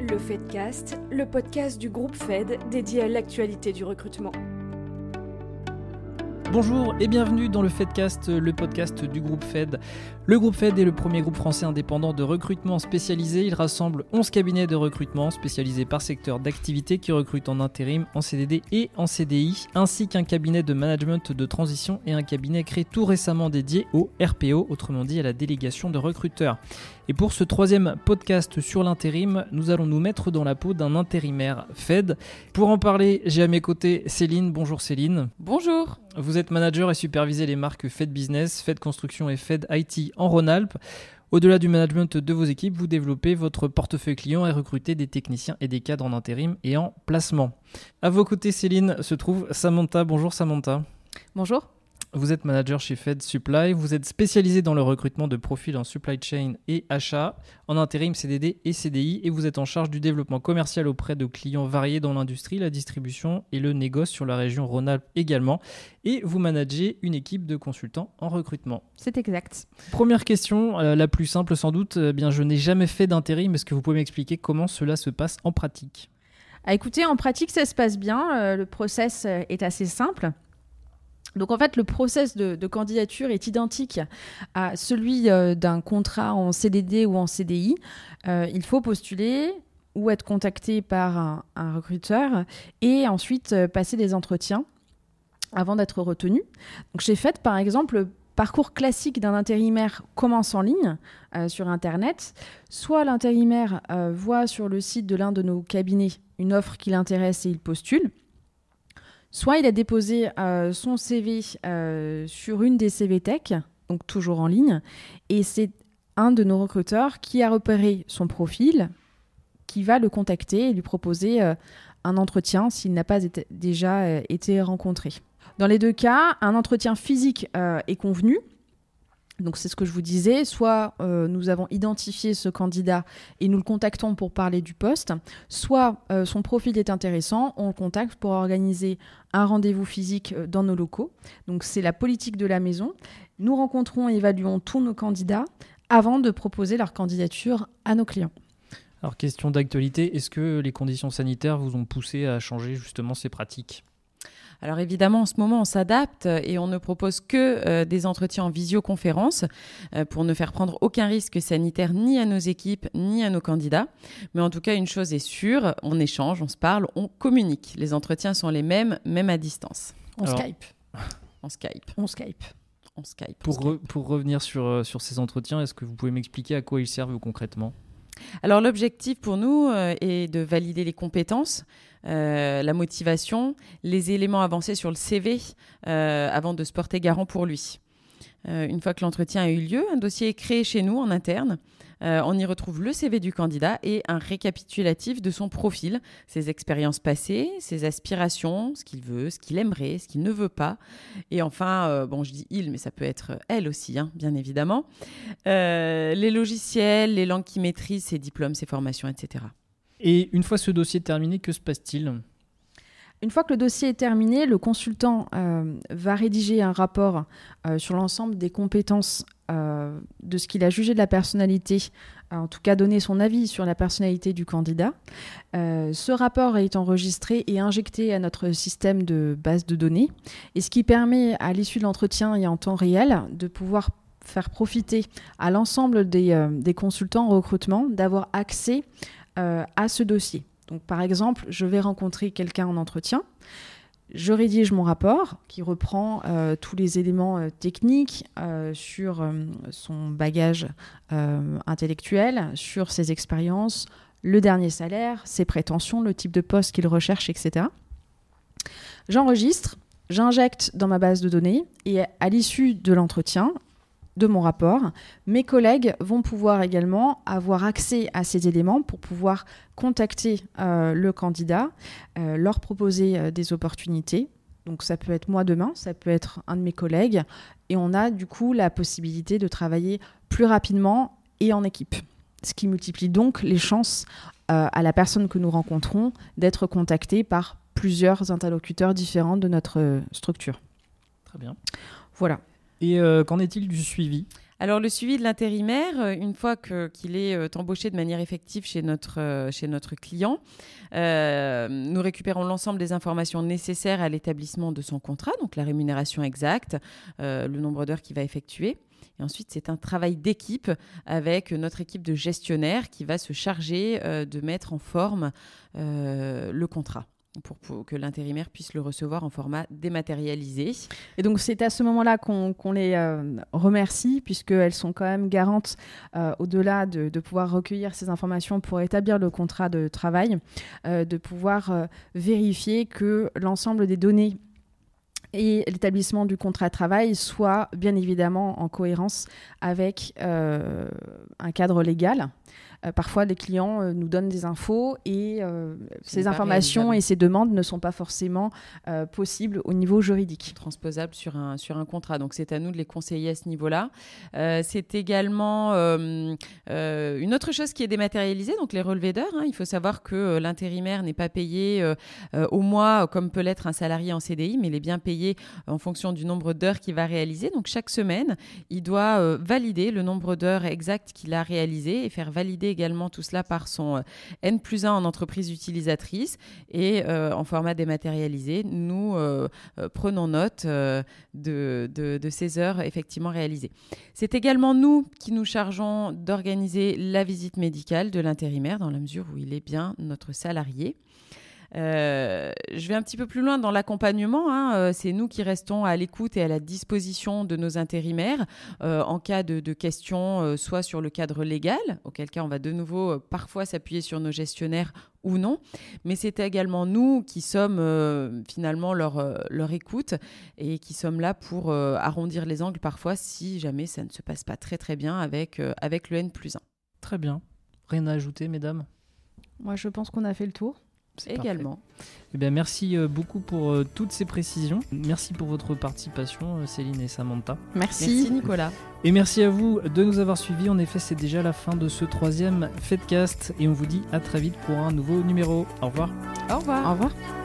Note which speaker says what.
Speaker 1: Le Fedcast, le podcast du groupe Fed dédié à l'actualité du recrutement.
Speaker 2: Bonjour et bienvenue dans le Fedcast, le podcast du groupe Fed. Le groupe Fed est le premier groupe français indépendant de recrutement spécialisé. Il rassemble 11 cabinets de recrutement spécialisés par secteur d'activité qui recrutent en intérim, en CDD et en CDI, ainsi qu'un cabinet de management de transition et un cabinet créé tout récemment dédié au RPO, autrement dit à la délégation de recruteurs. Et pour ce troisième podcast sur l'intérim, nous allons nous mettre dans la peau d'un intérimaire Fed. Pour en parler, j'ai à mes côtés Céline. Bonjour Céline.
Speaker 3: Bonjour.
Speaker 2: Vous êtes manager et supervisez les marques Fed Business, Fed Construction et Fed IT en Rhône-Alpes. Au-delà du management de vos équipes, vous développez votre portefeuille client et recrutez des techniciens et des cadres en intérim et en placement. À vos côtés, Céline, se trouve Samantha. Bonjour Samantha.
Speaker 3: Bonjour.
Speaker 2: Vous êtes manager chez Fed Supply, vous êtes spécialisé dans le recrutement de profils en supply chain et achat, en intérim CDD et CDI, et vous êtes en charge du développement commercial auprès de clients variés dans l'industrie, la distribution et le négoce sur la région Rhône-Alpes également, et vous managez une équipe de consultants en recrutement.
Speaker 3: C'est exact.
Speaker 2: Première question, la plus simple sans doute, je n'ai jamais fait d'intérim, est-ce que vous pouvez m'expliquer comment cela se passe en pratique ?
Speaker 3: Écoutez, en pratique, ça se passe bien, le process est assez simple. Donc en fait, le process de candidature est identique à celui d'un contrat en CDD ou en CDI. Il faut postuler ou être contacté par un recruteur et ensuite passer des entretiens avant d'être retenu. Donc chez Fed, par exemple, le parcours classique d'un intérimaire commence en ligne sur Internet. Soit l'intérimaire voit sur le site de l'un de nos cabinets une offre qui l'intéresse et il postule. Soit il a déposé son CV sur une des CV Tech, donc toujours en ligne, et c'est un de nos recruteurs qui a repéré son profil, qui va le contacter et lui proposer un entretien s'il n'a pas déjà été rencontré. Dans les deux cas, un entretien physique est convenu. Donc c'est ce que je vous disais, soit nous avons identifié ce candidat et nous le contactons pour parler du poste, soit son profil est intéressant, on le contacte pour organiser un rendez-vous physique dans nos locaux. Donc c'est la politique de la maison. Nous rencontrons et évaluons tous nos candidats avant de proposer leur candidature à nos clients.
Speaker 2: Alors question d'actualité, est-ce que les conditions sanitaires vous ont poussé à changer justement ces pratiques ?
Speaker 4: Alors évidemment, en ce moment, on s'adapte et on ne propose que des entretiens en visioconférence pour ne faire prendre aucun risque sanitaire ni à nos équipes ni à nos candidats. Mais en tout cas, une chose est sûre, on échange, on se parle, on communique. Les entretiens sont les mêmes, même à distance.
Speaker 3: Skype.
Speaker 4: On Skype.
Speaker 2: Pour revenir sur ces entretiens, est-ce que vous pouvez m'expliquer à quoi ils servent concrètement ?
Speaker 4: Alors l'objectif pour nous est de valider les compétences, la motivation, les éléments avancés sur le CV avant de se porter garant pour lui. Une fois que l'entretien a eu lieu, un dossier est créé chez nous en interne. On y retrouve le CV du candidat et un récapitulatif de son profil, ses expériences passées, ses aspirations, ce qu'il veut, ce qu'il aimerait, ce qu'il ne veut pas. Et enfin, je dis il, mais ça peut être elle aussi, bien évidemment. Les logiciels, les langues qu'il maîtrise, ses diplômes, ses formations, etc.
Speaker 2: Et une fois ce dossier terminé, que se passe-t-il ?
Speaker 3: Une fois que le dossier est terminé, le consultant va rédiger un rapport sur l'ensemble des compétences de ce qu'il a jugé de la personnalité, en tout cas donner son avis sur la personnalité du candidat. Ce rapport est enregistré et injecté à notre système de base de données, et ce qui permet à l'issue de l'entretien et en temps réel de pouvoir faire profiter à l'ensemble des consultants en recrutement d'avoir accès à ce dossier. Donc, par exemple, je vais rencontrer quelqu'un en entretien, je rédige mon rapport qui reprend tous les éléments techniques sur son bagage intellectuel, sur ses expériences, le dernier salaire, ses prétentions, le type de poste qu'il recherche, etc. J'enregistre, j'injecte dans ma base de données et à l'issue de l'entretien, de mon rapport, mes collègues vont pouvoir également avoir accès à ces éléments pour pouvoir contacter le candidat, leur proposer des opportunités. Donc ça peut être moi demain, ça peut être un de mes collègues, et on a du coup la possibilité de travailler plus rapidement et en équipe. Ce qui multiplie donc les chances à la personne que nous rencontrons d'être contactée par plusieurs interlocuteurs différents de notre structure.
Speaker 2: Très bien.
Speaker 3: Voilà.
Speaker 2: Et qu'en est-il du suivi ?
Speaker 4: Alors, le suivi de l'intérimaire, une fois qu'il est embauché de manière effective chez notre client, nous récupérons l'ensemble des informations nécessaires à l'établissement de son contrat, donc la rémunération exacte, le nombre d'heures qu'il va effectuer. Et ensuite, c'est un travail d'équipe avec notre équipe de gestionnaires qui va se charger de mettre en forme le contrat. Pour que l'intérimaire puisse le recevoir en format dématérialisé.
Speaker 3: Et donc, c'est à ce moment-là qu'on les remercie, puisqu'elles sont quand même garantes, au-delà de pouvoir recueillir ces informations pour établir le contrat de travail, de pouvoir vérifier que l'ensemble des données et l'établissement du contrat de travail soit bien évidemment en cohérence avec un cadre légal. Parfois, les clients nous donnent des infos et ces informations et ces demandes ne sont pas forcément possibles au niveau juridique.
Speaker 4: Transposables sur un contrat. Donc, c'est à nous de les conseiller à ce niveau-là. C'est également une autre chose qui est dématérialisée, donc les relevés d'heures. Il faut savoir que l'intérimaire n'est pas payé au mois comme peut l'être un salarié en CDI, mais il est bien payé en fonction du nombre d'heures qu'il va réaliser. Donc, chaque semaine, il doit valider le nombre d'heures exactes qu'il a réalisé et faire valider également tout cela par son N+1 en entreprise utilisatrice et en format dématérialisé. Nous prenons note de ces heures effectivement réalisées. C'est également nous qui nous chargeons d'organiser la visite médicale de l'intérimaire dans la mesure où il est bien notre salarié. Je vais un petit peu plus loin dans l'accompagnement. C'est nous qui restons à l'écoute et à la disposition de nos intérimaires en cas de questions, soit sur le cadre légal, auquel cas on va de nouveau parfois s'appuyer sur nos gestionnaires ou non. Mais c'est également nous qui sommes finalement leur écoute et qui sommes là pour arrondir les angles parfois si jamais ça ne se passe pas très très bien avec le N+1.
Speaker 2: Très bien. Rien à ajouter, mesdames ?
Speaker 3: Moi, je pense qu'on a fait le tour.
Speaker 2: C'est
Speaker 4: également.
Speaker 2: Eh bien, merci beaucoup pour toutes ces précisions. Merci pour votre participation, Céline et Samantha.
Speaker 3: Merci
Speaker 4: Nicolas.
Speaker 2: Et merci à vous de nous avoir suivis. En effet, c'est déjà la fin de ce 3e Fedcast et on vous dit à très vite pour un nouveau numéro. Au revoir.
Speaker 4: Au revoir.
Speaker 3: Au revoir.